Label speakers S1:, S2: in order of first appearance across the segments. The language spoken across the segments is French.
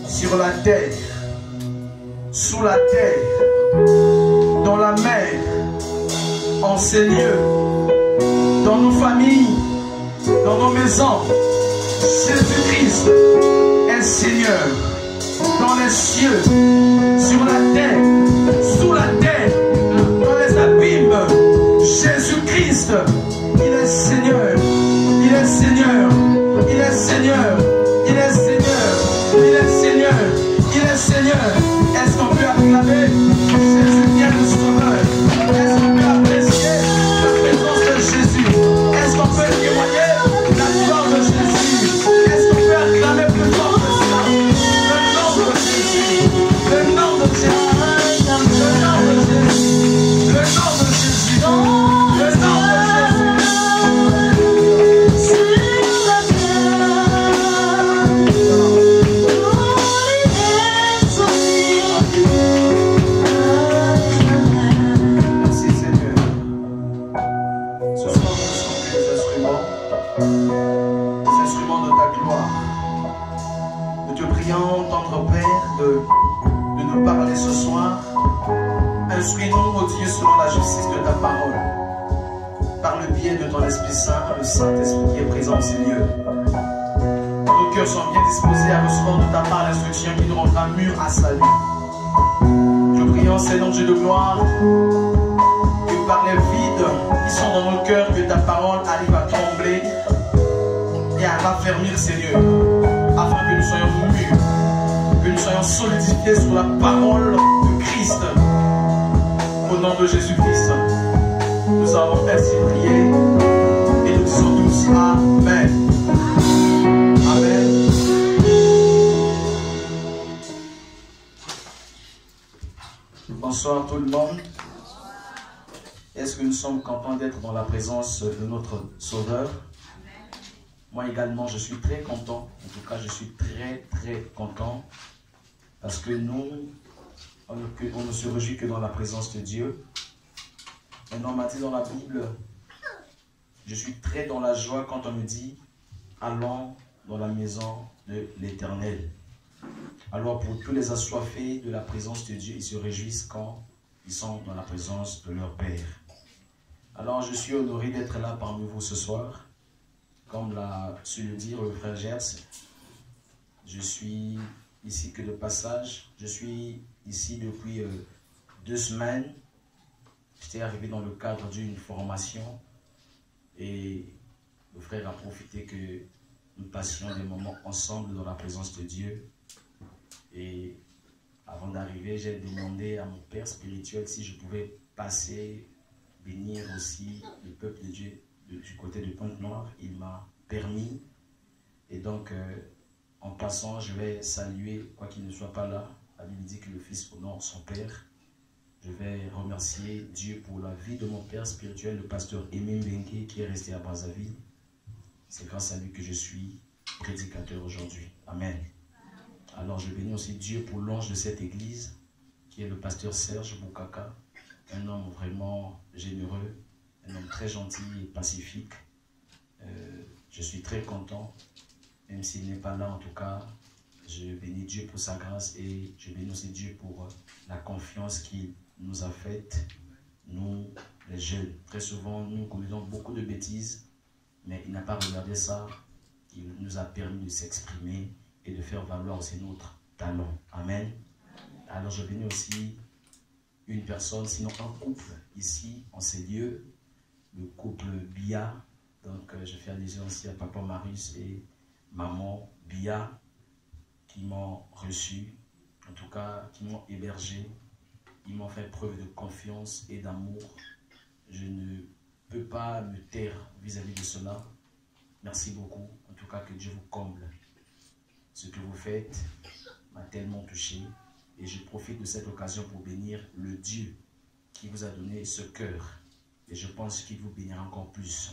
S1: sur la terre, sous la terre, dans la mer, en ces lieux, dans nos familles, dans nos maisons. Jésus-Christ est Seigneur. Dans les cieux, sur la terre, sous la terre, dans les abîmes, Jésus-Christ, il est Seigneur. Il est Seigneur. Il est Seigneur. Il est Seigneur. Il est Seigneur. Il est Seigneur. Est-ce qu'on peut acclamer Jésus bien le Sauveur? Est-ce qu'on peut apprécier la présence de Jésus? Est-ce qu'on peut témoigner la gloire de Jésus? Est-ce qu'on peut acclamer plus fort que ça? Le nom de Jésus. Le nom de Jésus. Le nom de Jésus. Le nom de Jésus. Le nom de Jésus. Instruis-nous, ô Dieu, selon la justice de ta parole, par le biais de ton Esprit Saint, le Saint-Esprit qui est présent, Seigneur. Nos cœurs sont bien disposés à recevoir de ta part l'instruction qui nous rendra mûrs à salut. Nous prions, Seigneur Dieu de gloire, que par les vides qui sont dans nos cœurs, que ta parole arrive à trembler et à raffermir, Seigneur, afin que nous soyons mûrs, que nous soyons solidifiés sur la parole de Christ. Au nom de Jésus-Christ, nous avons ainsi prié et nous disons tous Amen. Amen. Bonsoir tout le monde. Est-ce que nous sommes contents d'être dans la présence de notre Sauveur? Moi également, je suis très content. En tout cas, je suis très content parce que nous, on ne se réjouit que dans la présence de Dieu. Un homme m'a dit dans la Bible, je suis très dans la joie quand on me dit, allons dans la maison de l'Éternel. Alors pour tous les assoiffés de la présence de Dieu, ils se réjouissent quand ils sont dans la présence de leur Père. Alors je suis honoré d'être là parmi vous ce soir. Comme l'a su le dire le frère Gers, je suis ici que de passage. Je suis ici depuis 2 semaines. J'étais arrivé dans le cadre d'une formation et le frère a profité que nous passions des moments ensemble dans la présence de Dieu. Et avant d'arriver, j'ai demandé à mon père spirituel si je pouvais passer, bénir aussi le peuple de Dieu du côté de Pointe-Noire. Il m'a permis. Et donc, en passant, je vais saluer, quoi qu'il ne soit pas là, la Bible dit que le Fils honore son Père. Je vais remercier Dieu pour la vie de mon père spirituel, le pasteur Aimé Bengue, qui est resté à Brazzaville. C'est grâce à lui que je suis prédicateur aujourd'hui. Amen. Alors je bénis aussi Dieu pour l'ange de cette église, qui est le pasteur Serge Boukaka, un homme vraiment généreux, un homme très gentil et pacifique. Je suis très content, même s'il n'est pas là en tout cas. Je bénis Dieu pour sa grâce et je bénis aussi Dieu pour la confiance qu'il nous a faite, nous les jeunes. Très souvent, nous commettons beaucoup de bêtises, mais il n'a pas regardé ça. Il nous a permis de s'exprimer et de faire valoir aussi notre talent. Amen. Alors je bénis aussi une personne, sinon un couple ici en ces lieux, le couple Bia. Donc je fais allusion aussi à papa Marius et maman Bia qui m'ont reçu, en tout cas qui m'ont hébergé. Ils m'ont fait preuve de confiance et d'amour. Je ne peux pas me taire vis-à-vis de cela. Merci beaucoup. En tout cas, que Dieu vous comble. Ce que vous faites m'a tellement touché. Et je profite de cette occasion pour bénir le Dieu qui vous a donné ce cœur. Et je pense qu'il vous bénira encore plus.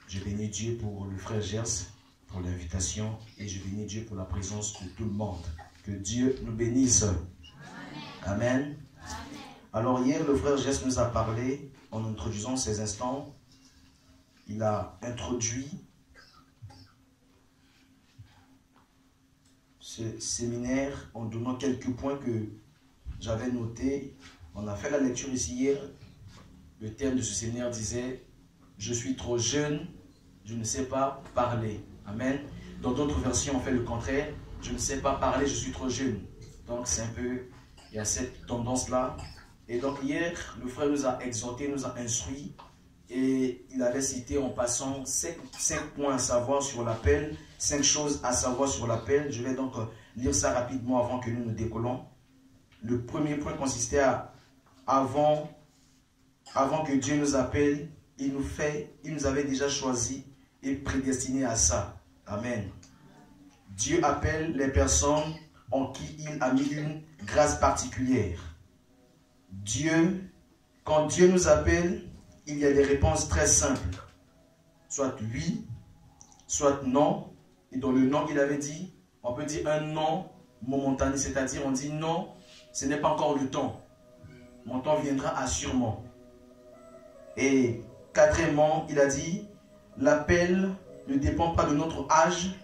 S1: Je bénis Dieu pour le frère Gers, pour l'invitation. Et je bénis Dieu pour la présence de tout le monde. Que Dieu nous bénisse. Amen. Alors hier, le frère Gers nous a parlé, en introduisant ces instants, il a introduit ce séminaire en donnant quelques points que j'avais notés. On a fait la lecture ici hier. Le thème de ce séminaire disait « Je suis trop jeune, je ne sais pas parler ». Amen. Dans d'autres versions, on fait le contraire. « Je ne sais pas parler, je suis trop jeune ». Donc c'est un peu, il y a cette tendance-là. Et donc hier, le frère nous a exhorté, nous a instruit. Et il avait cité en passant 5 points à savoir sur l'appel, 5 choses à savoir sur l'appel. Je vais donc lire ça rapidement avant que nous nous décollons. Le premier point consistait à, avant que Dieu nous appelle, il nous avait déjà choisi et prédestiné à ça. Amen. Dieu appelle les personnes en qui il a mis une grâce particulière. Quand Dieu nous appelle, il y a des réponses très simples. Soit oui, soit non. Et dans le non, il avait dit, on peut dire un non momentané, c'est-à-dire on dit non, ce n'est pas encore le temps. Mon temps viendra assurément. Et quatrièmement, il a dit, l'appel ne dépend pas de notre âge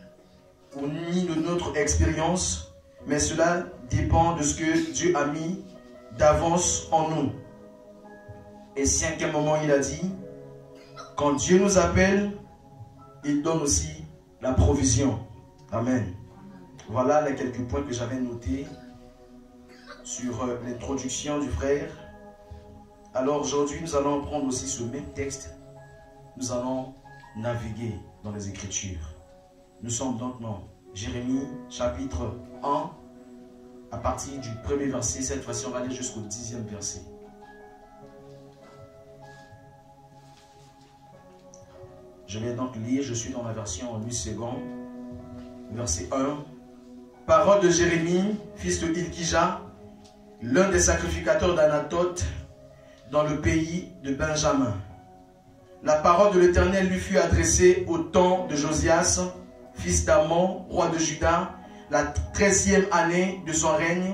S1: ou ni de notre expérience, mais cela dépend de ce que Dieu a mis d'avance en nous. Et cinquième moment, il a dit, quand Dieu nous appelle, il donne aussi la provision. Amen. Voilà les quelques points que j'avais notés sur l'introduction du frère. Alors aujourd'hui, nous allons prendre aussi ce même texte. Nous allons naviguer dans les Écritures. Nous sommes donc dans Jérémie chapitre 1, à partir du premier verset. Cette fois-ci, on va aller jusqu'au 10e verset. Je vais donc lire, je suis dans la version en 8 secondes. Verset 1. Parole de Jérémie, fils de Hilkija, l'un des sacrificateurs d'Anathoth, dans le pays de Benjamin. La parole de l'Éternel lui fut adressée au temps de Josias, fils d'Amon, roi de Juda, la 13e année de son règne,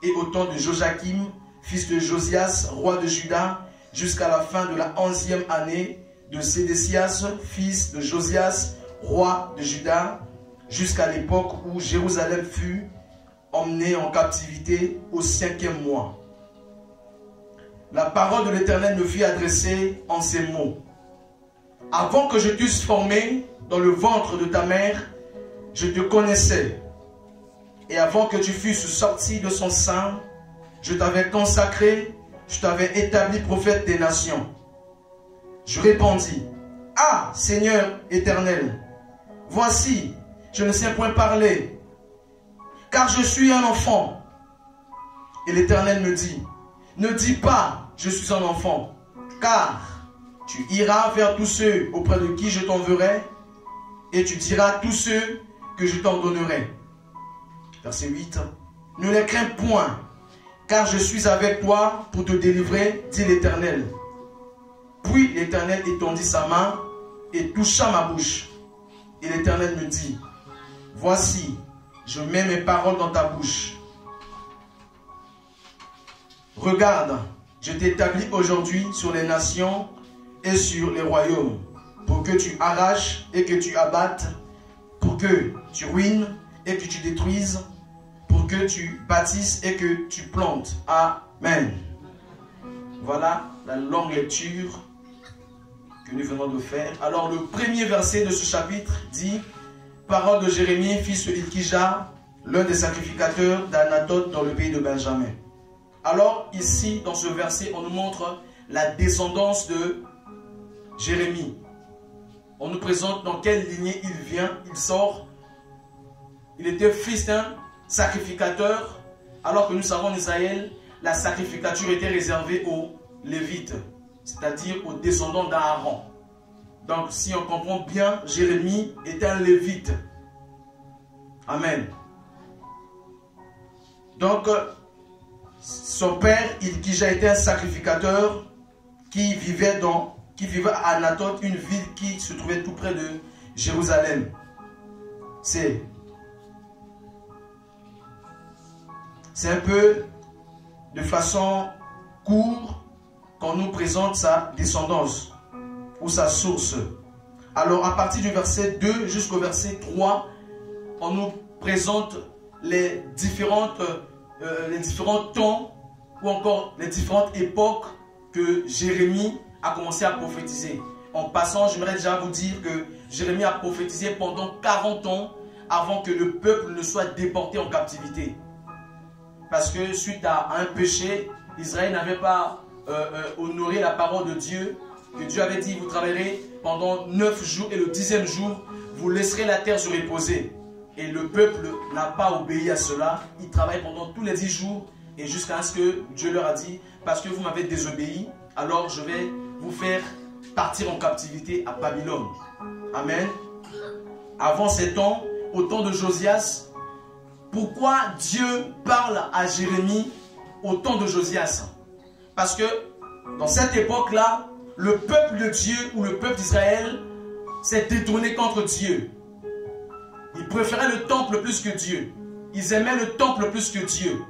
S1: et au temps de Joachim, fils de Josias, roi de Juda, jusqu'à la fin de la 11e année de Sédécias, fils de Josias, roi de Juda, jusqu'à l'époque où Jérusalem fut emmenée en captivité au 5e mois. La parole de l'Éternel me fut adressée en ces mots. Avant que je t'eusse formé dans le ventre de ta mère, je te connaissais. Et avant que tu fusses sorti de son sein, je t'avais consacré, je t'avais établi prophète des nations. Je répondis, ah, Seigneur éternel, voici, je ne sais point parler, car je suis un enfant. Et l'Éternel me dit, ne dis pas, je suis un enfant, car tu iras vers tous ceux auprès de qui je t'enverrai, et tu diras tous ceux que je t'ordonnerai. Verset 8. Ne les crains point, car je suis avec toi pour te délivrer, dit l'Éternel. Puis l'Éternel étendit sa main et toucha ma bouche. Et l'Éternel me dit, voici, je mets mes paroles dans ta bouche. Regarde, je t'établis aujourd'hui sur les nations et sur les royaumes, pour que tu arraches et que tu abattes, pour que tu ruines et que tu détruises, pour que tu bâtisses et que tu plantes. Amen. Voilà la longue lecture que nous venons de faire. Alors le premier verset de ce chapitre dit, parole de Jérémie, fils de Hilkija, l'un des sacrificateurs d'Anatote dans le pays de Benjamin. Alors ici, dans ce verset, on nous montre la descendance de Jérémie. On nous présente dans quelle lignée il vient, il sort. Il était fils d'un sacrificateur, alors que nous savons en Israël, la sacrificature était réservée aux Lévites, c'est-à-dire aux descendants d'Aaron. Donc si on comprend bien, Jérémie était un Lévite. Amen. Donc, son père, Ilkija, était un sacrificateur qui vivait à Anatote, une ville qui se trouvait tout près de Jérusalem. C'est un peu de façon courte qu'on nous présente sa descendance ou sa source. Alors, à partir du verset 2 jusqu'au verset 3, on nous présente les différents temps ou encore les différentes époques que Jérémie a commencé à prophétiser. En passant, j'aimerais déjà vous dire que Jérémie a prophétisé pendant 40 ans avant que le peuple ne soit déporté en captivité. Parce que suite à un péché, Israël n'avait pas honoré la parole de Dieu. Que Dieu avait dit, vous travaillerez pendant 9 jours et le 10e jour, vous laisserez la terre se reposer. Et le peuple n'a pas obéi à cela. Il travaille pendant tous les 10 jours et jusqu'à ce que Dieu leur a dit, parce que vous m'avez désobéi, alors je vais vous faire partir en captivité à Babylone. Amen. Avant ces temps, au temps de Josias, pourquoi Dieu parle à Jérémie au temps de Josias? Parce que dans cette époque-là, le peuple de Dieu ou le peuple d'Israël s'est détourné contre Dieu. Ils préféraient le temple plus que Dieu. Ils aimaient le temple plus que Dieu.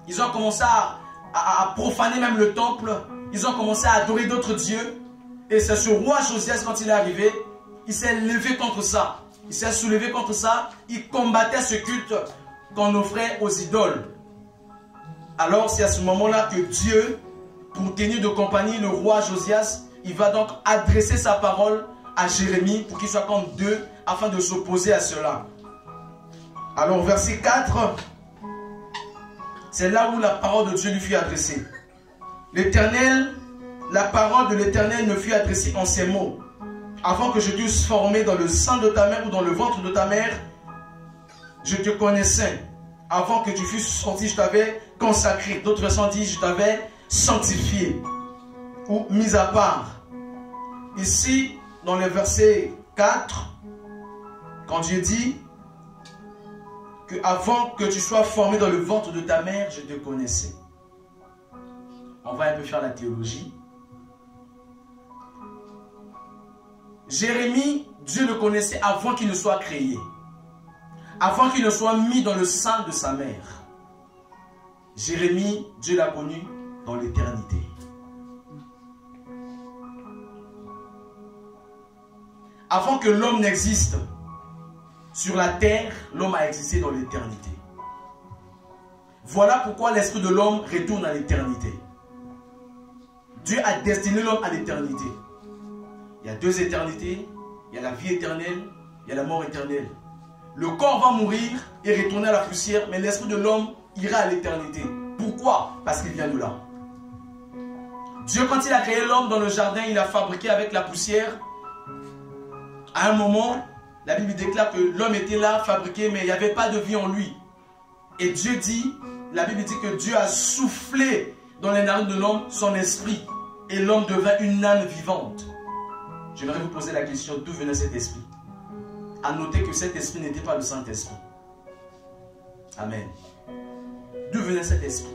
S1: Ils ont commencé à profaner même le temple. Ils ont commencé à adorer d'autres dieux. Et c'est ce roi Josias, quand il est arrivé, il s'est levé contre ça. Il s'est soulevé contre ça. Il combattait ce culte qu'on offrait aux idoles. Alors c'est à ce moment-là que Dieu, pour tenir de compagnie le roi Josias, il va donc adresser sa parole à Jérémie pour qu'il soit comme Dieu afin de s'opposer à cela. Alors verset 4, c'est là où la parole de Dieu lui fut adressée. L'Éternel, la parole de l'Éternel me fut adressée en ces mots. Avant que je t'eusse formé dans le sein de ta mère ou dans le ventre de ta mère, je te connaissais. Avant que tu fusses sorti, je t'avais consacré. D'autres versions disent, je t'avais sanctifié ou mis à part. Ici, dans le verset 4, quand Dieu dit que avant que tu sois formé dans le ventre de ta mère, je te connaissais. On va un peu faire la théologie. Jérémie, Dieu le connaissait avant qu'il ne soit créé. Avant qu'il ne soit mis dans le sein de sa mère. Jérémie, Dieu l'a connu dans l'éternité. Avant que l'homme n'existe sur la terre, l'homme a existé dans l'éternité. Voilà pourquoi l'esprit de l'homme retourne à l'éternité. Dieu a destiné l'homme à l'éternité. Il y a deux éternités, il y a la vie éternelle, il y a la mort éternelle. Le corps va mourir et retourner à la poussière, mais l'esprit de l'homme ira à l'éternité. Pourquoi? Parce qu'il vient de là. Dieu, quand il a créé l'homme dans le jardin, il a fabriqué avec la poussière. À un moment, la Bible déclare que l'homme était là, fabriqué, mais il n'y avait pas de vie en lui. Et Dieu dit, la Bible dit que Dieu a soufflé dans les narines de l'homme son esprit. Et l'homme devint une âme vivante. J'aimerais vous poser la question, d'où venait cet esprit? À noter que cet esprit n'était pas le Saint-Esprit. Amen. D'où venait cet esprit?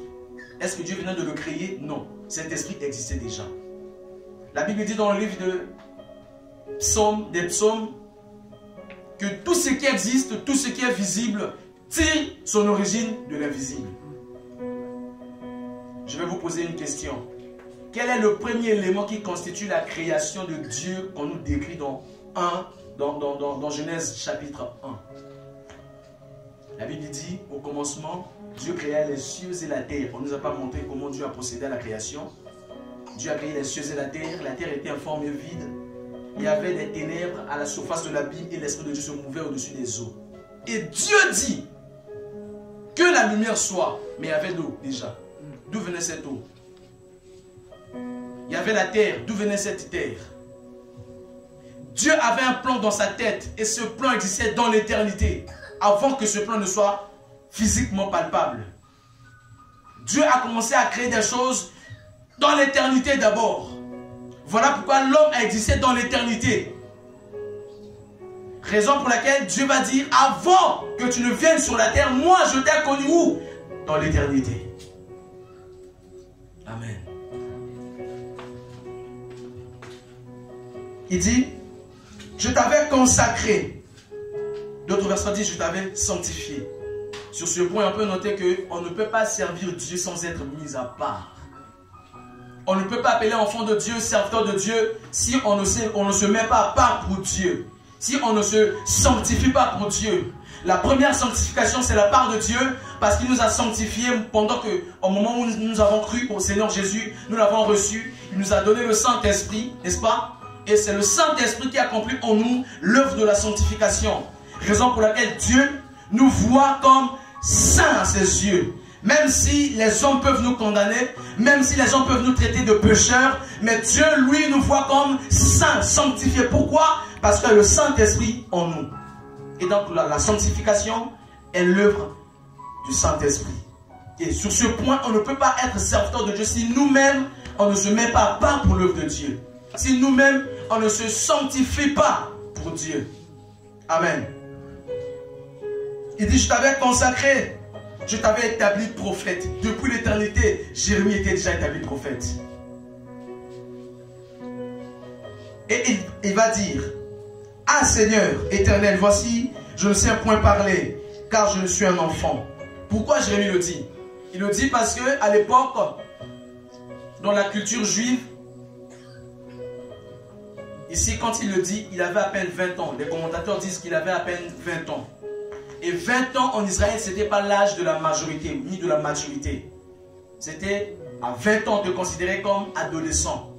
S1: Est-ce que Dieu venait de le créer? Non. Cet esprit existait déjà. La Bible dit dans le livre des psaumes, que tout ce qui existe, tout ce qui est visible, tire son origine de l'invisible. Je vais vous poser une question. Quel est le premier élément qui constitue la création de Dieu qu'on nous décrit dans Genèse chapitre 1? La Bible dit, au commencement, Dieu créa les cieux et la terre. On ne nous a pas montré comment Dieu a procédé à la création. Dieu a créé les cieux et la terre était informe et vide. Il y avait des ténèbres à la surface de l'abîme et l'Esprit de Dieu se mouvait au-dessus des eaux. Et Dieu dit, que la lumière soit. Mais il y avait l'eau déjà. D'où venait cette eau? Il y avait la terre. D'où venait cette terre? Dieu avait un plan dans sa tête et ce plan existait dans l'éternité avant que ce plan ne soit physiquement palpable. Dieu a commencé à créer des choses dans l'éternité d'abord. Voilà pourquoi l'homme a existé dans l'éternité. Raison pour laquelle Dieu va dire, avant que tu ne viennes sur la terre, moi je t'ai connu où? Dans l'éternité. Amen. Il dit, je t'avais consacré. D'autres versets disent, je t'avais sanctifié. Sur ce point, on peut noter qu'on ne peut pas servir Dieu sans être mis à part. On ne peut pas appeler enfant de Dieu, serviteur de Dieu, si on ne se met pas à part pour Dieu. Si on ne se sanctifie pas pour Dieu. La première sanctification, c'est la part de Dieu, parce qu'il nous a sanctifiés pendant que, au moment où nous avons cru au Seigneur Jésus, nous l'avons reçu, il nous a donné le Saint-Esprit, n'est-ce pas? Et c'est le Saint-Esprit qui accomplit en nous l'œuvre de la sanctification. Raison pour laquelle Dieu nous voit comme saints à ses yeux. Même si les hommes peuvent nous condamner, même si les hommes peuvent nous traiter de pécheurs, mais Dieu, lui, nous voit comme saints, sanctifiés. Pourquoi? Parce que le Saint-Esprit en nous. Et donc la sanctification est l'œuvre du Saint-Esprit. Et sur ce point, on ne peut pas être serviteur de Dieu si nous-mêmes, on ne se met pas à part pour l'œuvre de Dieu. Si nous-mêmes, on ne se sanctifie pas pour Dieu. Amen. Il dit, je t'avais consacré, je t'avais établi prophète. Depuis l'éternité, Jérémie était déjà établi prophète. Et il va dire, ah Seigneur éternel, voici, je ne sais point parler, car je ne suis un enfant. Pourquoi Jérémie le dit? Il le dit parce que à l'époque, dans la culture juive, ici quand il le dit, il avait à peine 20 ans. Les commentateurs disent qu'il avait à peine 20 ans. Et 20 ans en Israël, ce n'était pas l'âge de la majorité, ni de la maturité. C'était à 20 ans de considérer comme adolescent.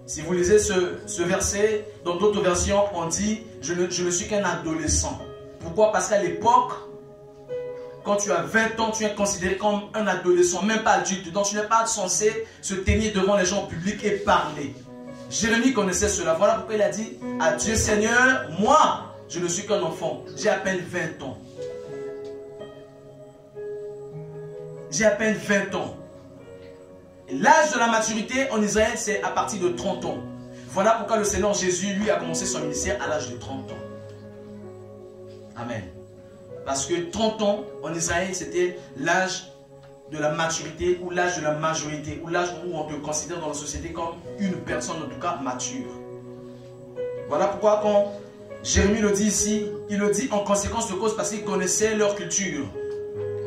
S1: Si vous lisez ce verset, dans d'autres versions, on dit « je ne suis qu'un adolescent ». Pourquoi? Parce qu'à l'époque, quand tu as 20 ans, tu es considéré comme un adolescent, même pas adulte. Donc tu n'es pas censé se tenir devant les gens publics et parler. Jérémie connaissait cela. Voilà pourquoi il a dit à Dieu, Seigneur, moi, je ne suis qu'un enfant. J'ai à peine 20 ans. J'ai à peine 20 ans. L'âge de la maturité en Israël, c'est à partir de 30 ans. Voilà pourquoi le Seigneur Jésus, lui, a commencé son ministère à l'âge de 30 ans. Amen. Parce que 30 ans en Israël, c'était l'âge de la maturité ou l'âge de la majorité, ou l'âge où on te considère dans la société comme une personne, en tout cas, mature. Voilà pourquoi quand Jérémie le dit ici, il le dit en conséquence de cause parce qu'il connaissait leur culture.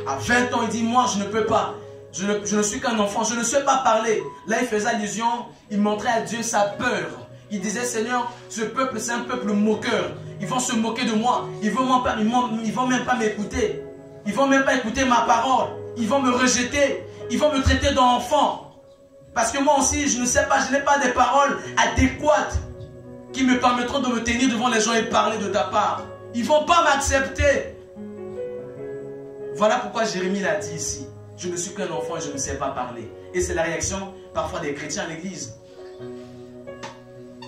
S1: À 20 ans, il dit, moi, je ne peux pas. Je ne suis qu'un enfant, je ne sais pas parler. Là, il faisait allusion, il montrait à Dieu sa peur. Il disait, Seigneur, ce peuple, c'est un peuple moqueur. Ils vont se moquer de moi. Ils vont même pas m'écouter. Ils vont même pas écouter ma parole. Ils vont me rejeter. Ils vont me traiter d'enfant. Parce que moi aussi, je ne sais pas, je n'ai pas des paroles adéquates qui me permettront de me tenir devant les gens et parler de ta part. Ils ne vont pas m'accepter. Voilà pourquoi Jérémie l'a dit ici. Je ne suis qu'un enfant et je ne sais pas parler. Et c'est la réaction parfois des chrétiens à l'église.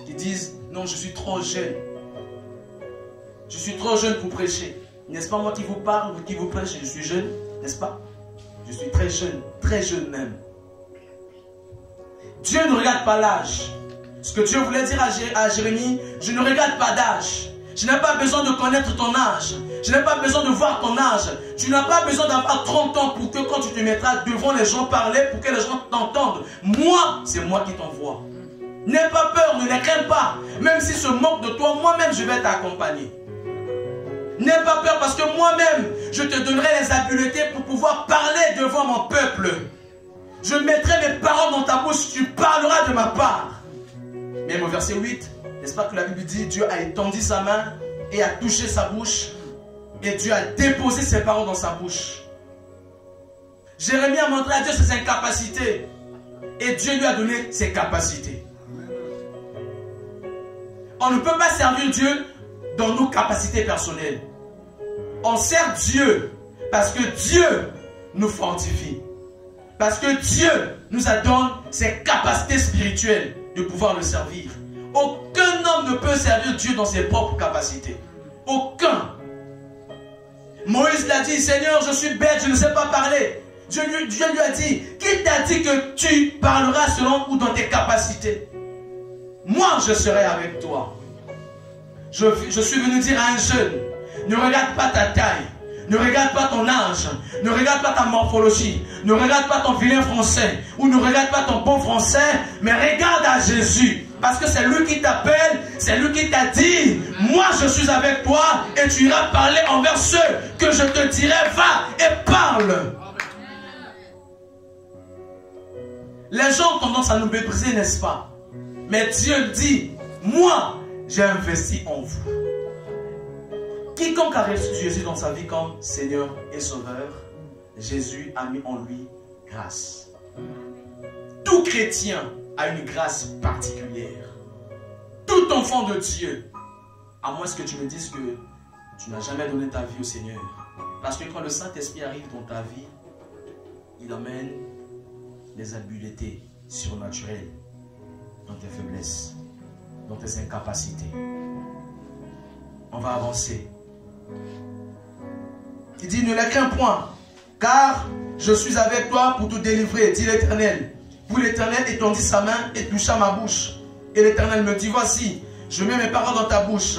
S1: Qui disent, non, je suis trop jeune. Je suis trop jeune pour prêcher. N'est-ce pas moi qui vous parle ou qui vous prêche? Je suis jeune, n'est-ce pas? Je suis très jeune même. Dieu ne regarde pas l'âge. Ce que Dieu voulait dire à Jérémie, je ne regarde pas d'âge. Je n'ai pas besoin de connaître ton âge. Je n'ai pas besoin de voir ton âge. Tu n'as pas besoin d'avoir 30 ans pour que quand tu te mettras devant les gens parler, pour que les gens t'entendent. Moi, c'est moi qui t'envoie. N'aie pas peur, ne les crains pas. Même s'ils se moquent de toi, moi-même je vais t'accompagner. N'aie pas peur parce que moi-même, je te donnerai les habiletés pour pouvoir parler devant mon peuple. Je mettrai mes paroles dans ta bouche, tu parleras de ma part. Même au verset 8, n'est-ce pas que la Bible dit, Dieu a étendu sa main et a touché sa bouche. Et Dieu a déposé ses paroles dans sa bouche. Jérémie a montré à Dieu ses incapacités. Et Dieu lui a donné ses capacités. On ne peut pas servir Dieu dans nos capacités personnelles. On sert Dieu parce que Dieu nous fortifie. Parce que Dieu nous a donné ses capacités spirituelles de pouvoir le servir. Aucun homme ne peut servir Dieu dans ses propres capacités. Aucun. Moïse l'a dit, Seigneur, je suis bête, je ne sais pas parler. Dieu lui a dit, qui t'a dit que tu parleras selon ou dans tes capacités? Moi, je serai avec toi. Je suis venu dire à un jeune, ne regarde pas ta taille, ne regarde pas ton âge, ne regarde pas ta morphologie, ne regarde pas ton vilain français, ou ne regarde pas ton bon français, mais regarde à Jésus. Parce que c'est lui qui t'appelle, c'est lui qui t'a dit, moi je suis avec toi et tu iras parler envers ceux que je te dirai, va et parle. Les gens ont tendance à nous mépriser, n'est-ce pas? Mais Dieu dit, moi j'ai investi en vous. Quiconque a reçu Jésus dans sa vie comme Seigneur et Sauveur, Jésus a mis en lui grâce. Tout chrétien a une grâce particulière. Tout enfant de Dieu, à moins que tu me dises que tu n'as jamais donné ta vie au Seigneur. Parce que quand le Saint-Esprit arrive dans ta vie, il amène des habiletés surnaturelles dans tes faiblesses, dans tes incapacités. On va avancer. Il dit, ne les crains point, car je suis avec toi pour te délivrer, dit l'Éternel. Puis l'Éternel étendit sa main et toucha ma bouche. Et l'Éternel me dit, voici, je mets mes paroles dans ta bouche.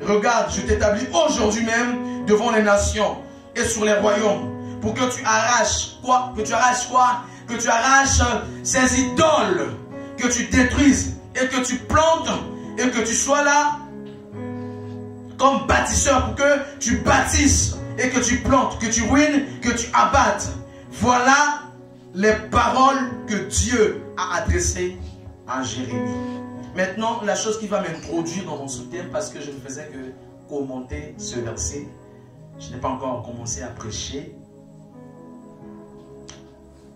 S1: Regarde, je t'établis aujourd'hui même devant les nations et sur les royaumes, pour que tu arraches quoi? Que tu arraches quoi? Que tu arraches ces idoles, que tu détruises et que tu plantes et que tu sois là comme bâtisseur pour que tu bâtisses et que tu plantes, que tu ruines, que tu abattes. Voilà les paroles que Dieu a adressées à Jérémie. Maintenant, la chose qui va m'introduire dans mon sous-thème, parce que je ne faisais que commenter ce verset, je n'ai pas encore commencé à prêcher.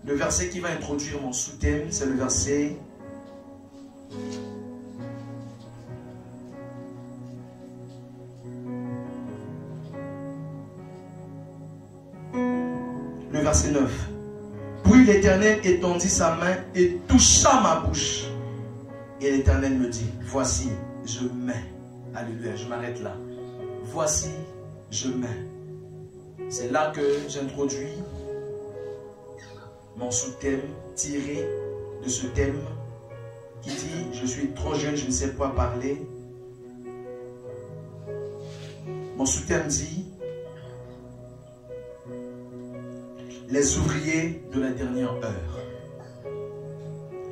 S1: Le verset qui va introduire mon sous-thème, c'est le verset le verset 9. Puis l'Éternel étendit sa main et toucha ma bouche. Et l'Éternel me dit, voici, je mets. Alléluia, je m'arrête là. Voici, je mets. C'est là que j'introduis mon sous-thème tiré de ce thème qui dit, je suis trop jeune, je ne sais pas parler. Mon sous-thème dit, les ouvriers de la dernière heure.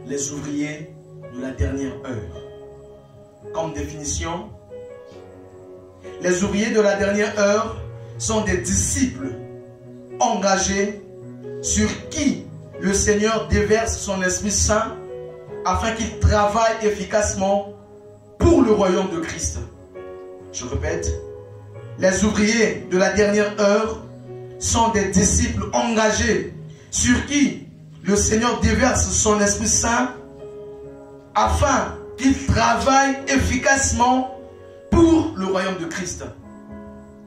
S1: Les ouvriers de la dernière heure. Comme définition, les ouvriers de la dernière heure sont des disciples engagés sur qui le Seigneur déverse son Esprit Saint afin qu'ils travaillent efficacement pour le royaume de Christ. Je répète, les ouvriers de la dernière heure sont des disciples engagés sur qui le Seigneur déverse son Esprit Saint afin qu'ils travaillent efficacement pour le royaume de Christ.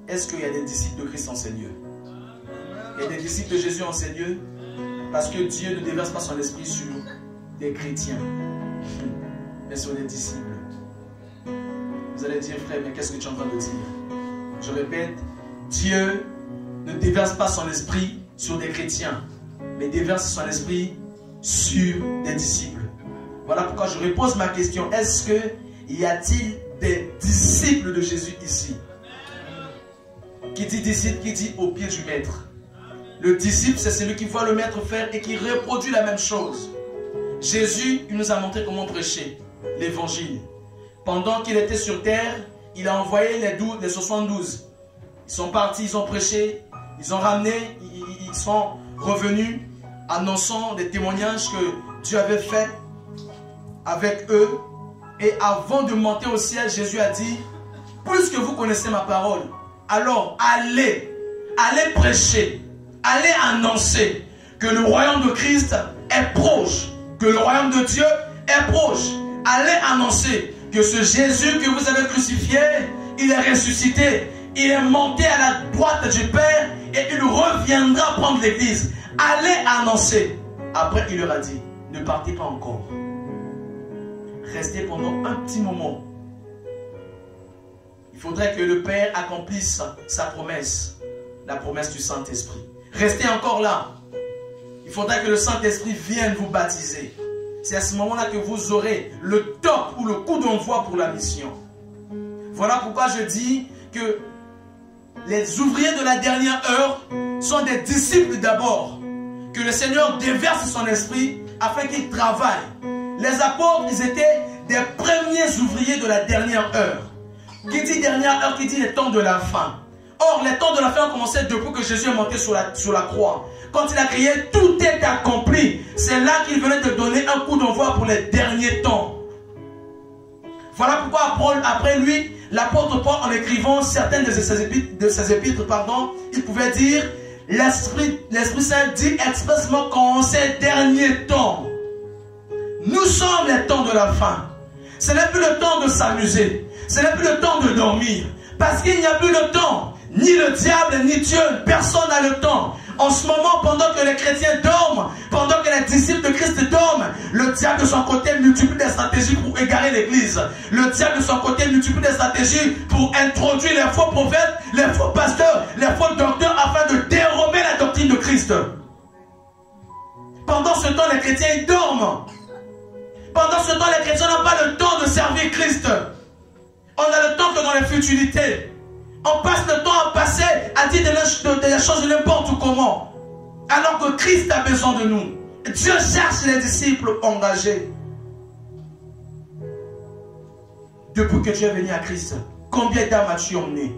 S1: Est-ce qu'il y a des disciples de Christ en ces lieux? Il y a des disciples de Jésus en ces lieux? Parce que Dieu ne déverse pas son esprit sur des chrétiens, mais sur des disciples. Vous allez dire, frère, mais qu'est-ce que tu es en train de dire? Je répète, Dieu ne déverse pas son esprit sur des chrétiens, mais déverse son esprit sur des disciples. Voilà pourquoi je repose ma question. Est-ce qu'il y a-t-il des disciples de Jésus ici? Qui dit disciple, qui dit au pied du maître. Le disciple, c'est celui qui voit le maître faire et qui reproduit la même chose. Jésus, il nous a montré comment prêcher l'évangile. Pendant qu'il était sur terre, il a envoyé les 72. Ils sont partis, ils ont prêché, ils ont ramené, ils sont revenus annonçant des témoignages que Dieu avait fait avec eux. Et avant de monter au ciel, Jésus a dit, puisque vous connaissez ma parole, alors allez prêcher, allez annoncer que le royaume de Christ est proche, que le royaume de Dieu est proche. Allez annoncer que ce Jésus que vous avez crucifié, il est ressuscité il est monté à la droite du Père et il reviendra prendre l'église. Allez annoncer. Après, il leur a dit, ne partez pas encore. Restez pendant un petit moment. Il faudrait que le Père accomplisse sa promesse, la promesse du Saint-Esprit. Restez encore là. Il faudrait que le Saint-Esprit vienne vous baptiser. C'est à ce moment-là que vous aurez le top ou le coup d'envoi pour la mission. Voilà pourquoi je dis que les ouvriers de la dernière heure sont des disciples d'abord. Que le Seigneur déverse son esprit afin qu'ils travaillent. Les apôtres, ils étaient des premiers ouvriers de la dernière heure. Qui dit dernière heure, qui dit les temps de la fin. Or, les temps de la fin ont commencé depuis que Jésus est monté sur la croix. Quand il a crié, tout est accompli. C'est là qu'il venait de donner un coup d'envoi pour les derniers temps. Voilà pourquoi après lui, l'apôtre Paul, en écrivant certaines de ses épîtres, il pouvait dire, l'Esprit Saint dit expressément qu'en ces derniers temps, nous sommes les temps de la fin. Ce n'est plus le temps de s'amuser. Ce n'est plus le temps de dormir. Parce qu'il n'y a plus le temps. Ni le diable, ni Dieu. Personne n'a le temps. En ce moment, pendant que les chrétiens dorment, pendant que les disciples de Christ dorment, le diable de son côté multiplie des stratégies pour égarer l'église. Le diable de son côté multiplie des stratégies pour introduire les faux prophètes, les faux pasteurs, les faux docteurs afin de dérober la doctrine de Christ. Pendant ce temps, les chrétiens ils dorment. Pendant ce temps, les chrétiens n'ont pas le temps de servir Christ. On a le temps que dans les futilités. On passe le temps à passer à dire des choses de n'importe comment. Alors que Christ a besoin de nous. Dieu cherche les disciples engagés. Depuis que tu es venu à Christ, combien d'âmes as-tu emmené?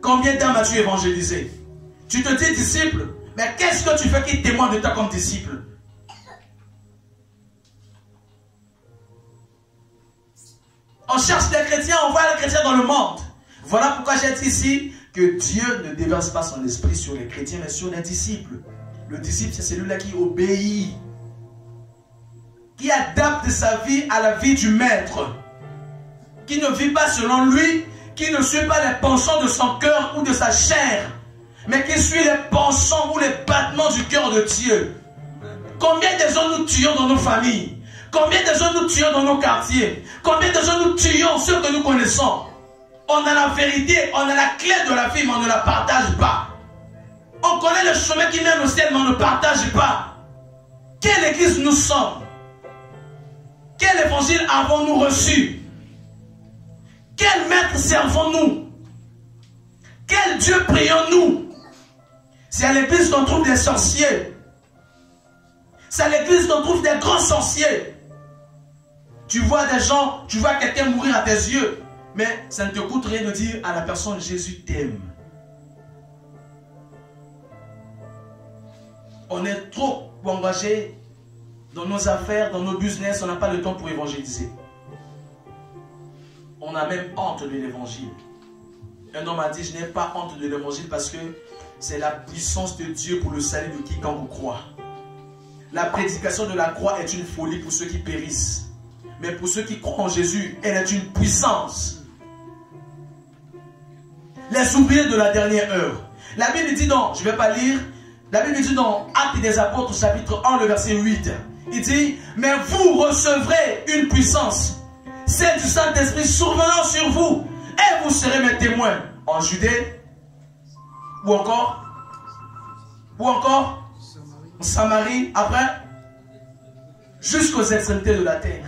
S1: Combien d'âmes as-tu évangélisé? Tu te dis disciple, mais qu'est-ce que tu fais qui témoigne de toi comme disciple? On cherche les chrétiens, on voit les chrétiens dans le monde. Voilà pourquoi j'ai dit ici que Dieu ne déverse pas son esprit sur les chrétiens, mais sur les disciples. Le disciple, c'est celui-là qui obéit, qui adapte sa vie à la vie du maître, qui ne vit pas selon lui, qui ne suit pas les penchants de son cœur ou de sa chair, mais qui suit les penchants ou les battements du cœur de Dieu. Combien de gens nous tuons dans nos familles? Combien de gens nous tuons dans nos quartiers? Combien de gens nous tuons ceux que nous connaissons? On a la vérité, on a la clé de la vie, mais on ne la partage pas. On connaît le chemin qui mène au ciel, mais on ne partage pas. Quelle église nous sommes? Quel évangile avons-nous reçu? Quel maître servons-nous? Quel Dieu prions-nous? C'est à l'église qu'on trouve des sorciers. C'est à l'église qu'on trouve des grands sorciers. Tu vois des gens, tu vois quelqu'un mourir à tes yeux, mais ça ne te coûte rien de dire à la personne, Jésus t'aime. On est trop engagé dans nos affaires, dans nos business, on n'a pas le temps pour évangéliser. On a même honte de l'évangile. Un homme a dit, je n'ai pas honte de l'évangile parce que c'est la puissance de Dieu pour le salut de quiconque croit. La prédication de la croix est une folie pour ceux qui périssent. Mais pour ceux qui croient en Jésus, elle est une puissance. Les ouvriers de la dernière heure. La Bible dit dans, je ne vais pas lire, la Bible dit dans Actes des Apôtres, chapitre 1, le verset 8. Il dit, mais vous recevrez une puissance, celle du Saint-Esprit survenant sur vous, et vous serez mes témoins en Judée, ou encore en Samarie, après, jusqu'aux extrémités de la terre.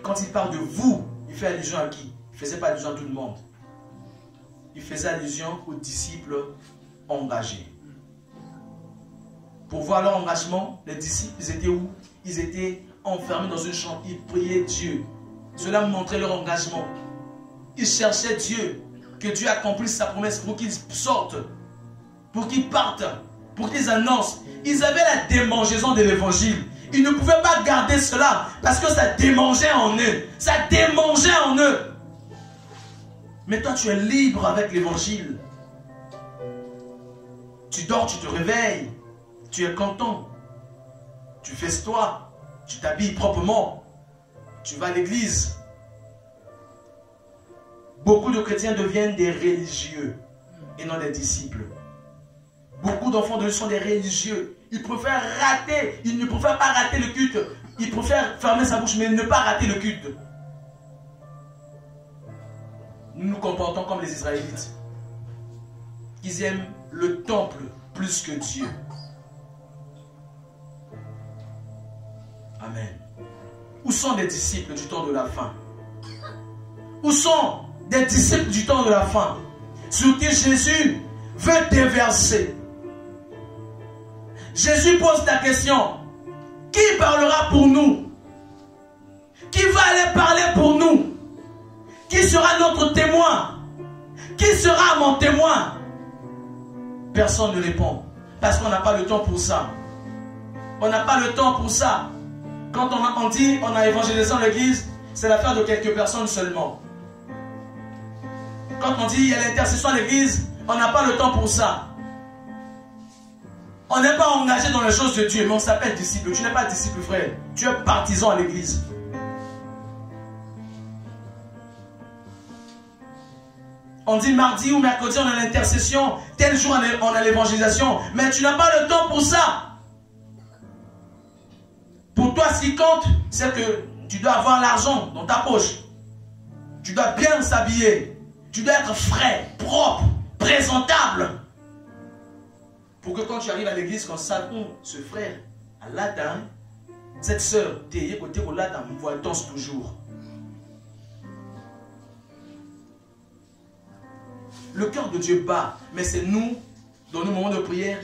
S1: Quand il parle de vous, il fait allusion à qui? Il ne faisait pas allusion à tout le monde. Il faisait allusion aux disciples engagés. Pour voir leur engagement, les disciples, ils étaient où? Ils étaient enfermés dans une chambre. Ils priaient Dieu. Cela montrait leur engagement. Ils cherchaient Dieu. Que Dieu accomplisse sa promesse pour qu'ils sortent. Pour qu'ils partent. Pour qu'ils annoncent. Ils avaient la démangeaison de l'évangile. Ils ne pouvaient pas garder cela parce que ça démangeait en eux. Ça démangeait en eux. Mais toi, tu es libre avec l'évangile. Tu dors, tu te réveilles. Tu es content. Tu festoies. Tu t'habilles proprement. Tu vas à l'église. Beaucoup de chrétiens deviennent des religieux et non des disciples. Beaucoup d'enfants de Dieu sont des religieux. Ils préfèrent rater, ils ne préfèrent pas rater le culte. Ils préfèrent fermer sa bouche, mais ne pas rater le culte. Nous nous comportons comme les Israélites. Ils aiment le temple plus que Dieu. Amen. Où sont les disciples du temps de la fin? Où sont des disciples du temps de la fin sur qui Jésus veut déverser? Jésus pose la question: qui parlera pour nous? Qui va aller parler pour nous? Qui sera notre témoin? Qui sera mon témoin? Personne ne répond. Parce qu'on n'a pas le temps pour ça. On n'a pas le temps pour ça. Quand on dit on a évangélisé dans l'église, c'est l'affaire de quelques personnes seulement. Quand on dit il y a l'intercession à l'église, on n'a pas le temps pour ça. On n'est pas engagé dans les choses de Dieu, mais on s'appelle disciple. Tu n'es pas disciple, frère. Tu es partisan à l'église. On dit mardi ou mercredi, on a l'intercession. Tel jour, on a l'évangélisation. Mais tu n'as pas le temps pour ça. Pour toi, ce qui compte, c'est que tu dois avoir l'argent dans ta poche. Tu dois bien s'habiller. Tu dois être frais, propre, présentable. Pour que quand tu arrives à l'église, qu'on sache, ce frère, à latin, cette soeur, t'es côté au latin, me voit danse toujours. Le cœur de Dieu bat, mais c'est nous, dans nos moments de prière,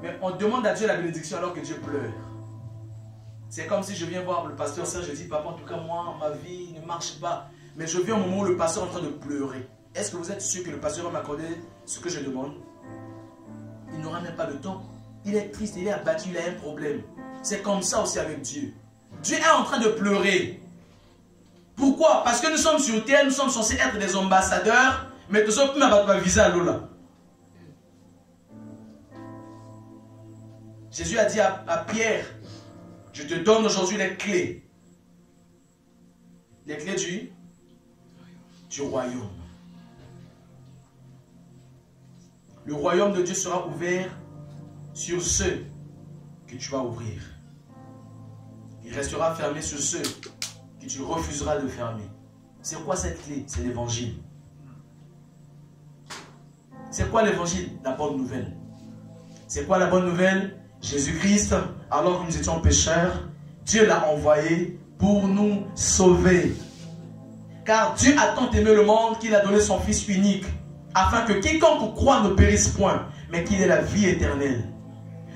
S1: mais on demande à Dieu la bénédiction alors que Dieu pleure. C'est comme si je viens voir le pasteur Serge, je dis, papa, en tout cas, moi, ma vie ne marche pas. Mais je viens au moment où le pasteur est en train de pleurer. Est-ce que vous êtes sûr que le pasteur va m'accorder ce que je demande? Il n'aura même pas le temps. Il est triste, il est abattu, il a un problème. C'est comme ça aussi avec Dieu. Dieu est en train de pleurer. Pourquoi? Parce que nous sommes sur terre, nous sommes censés être des ambassadeurs, mais nous sommes plus à visa à l'eau. Jésus a dit à Pierre, je te donne aujourd'hui les clés. Les clés du royaume. Le royaume de Dieu sera ouvert sur ceux que tu vas ouvrir. Il restera fermé sur ceux que tu refuseras de fermer. C'est quoi cette clé? C'est l'évangile. C'est quoi l'évangile? La bonne nouvelle. C'est quoi la bonne nouvelle? Jésus-Christ, alors que nous étions pécheurs, Dieu l'a envoyé pour nous sauver. Car Dieu a tant aimé le monde qu'il a donné son Fils unique, afin que quiconque croit ne périsse point, mais qu'il ait la vie éternelle.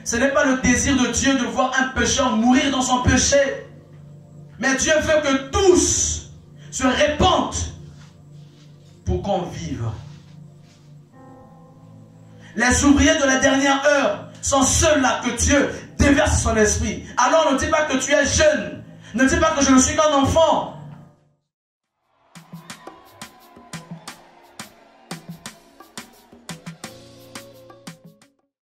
S1: Ce n'est pas le désir de Dieu de voir un pécheur mourir dans son péché, mais Dieu veut que tous se répandent pour qu'on vive. Les ouvriers de la dernière heure sont ceux-là que Dieu déverse son esprit. Alors ne dis pas que tu es jeune. Ne dis pas que je ne suis qu'un enfant.